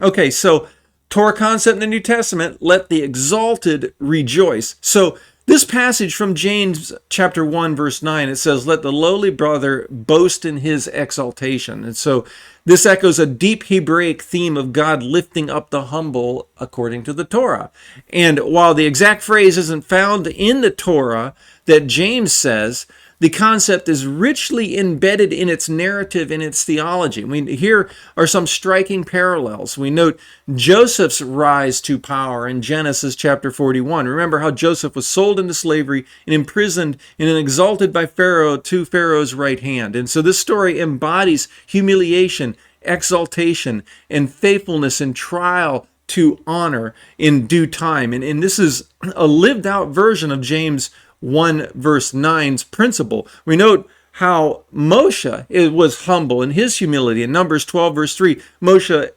Okay, so Torah concept in the New Testament, let the exalted rejoice. So this passage from James chapter 1, verse 9, it says, let the lowly brother boast in his exaltation. And so this echoes a deep Hebraic theme of God lifting up the humble according to the Torah. And while the exact phrase isn't found in the Torah that James says, the concept is richly embedded in its narrative and its theology. Here are some striking parallels. We note Joseph's rise to power in Genesis chapter 41. Remember how Joseph was sold into slavery and imprisoned and exalted by Pharaoh to Pharaoh's right hand. And so this story embodies humiliation, exaltation, and faithfulness in trial to honor in due time. And this is a lived out version of James 1 verse 9's principle. We note how Moshe was humble in his humility. In Numbers 12 verse 3, Moshe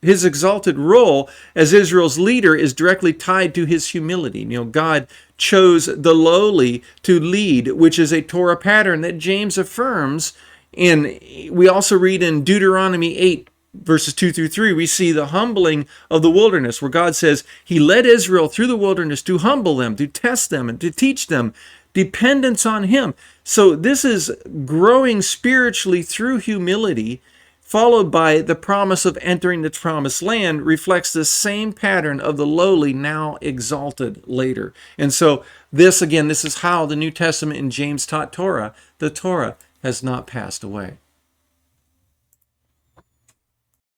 his exalted role as Israel's leader is directly tied to his humility. God chose the lowly to lead, which is a Torah pattern that James affirms. And we also read in Deuteronomy 8 verses 2 through 3, we see the humbling of the wilderness, where God says he led Israel through the wilderness to humble them, to test them, and to teach them dependence on him. So this is growing spiritually through humility, followed by the promise of entering the promised land, reflects the same pattern of the lowly now exalted later. And so this is how the New Testament and James taught Torah. The Torah has not passed away.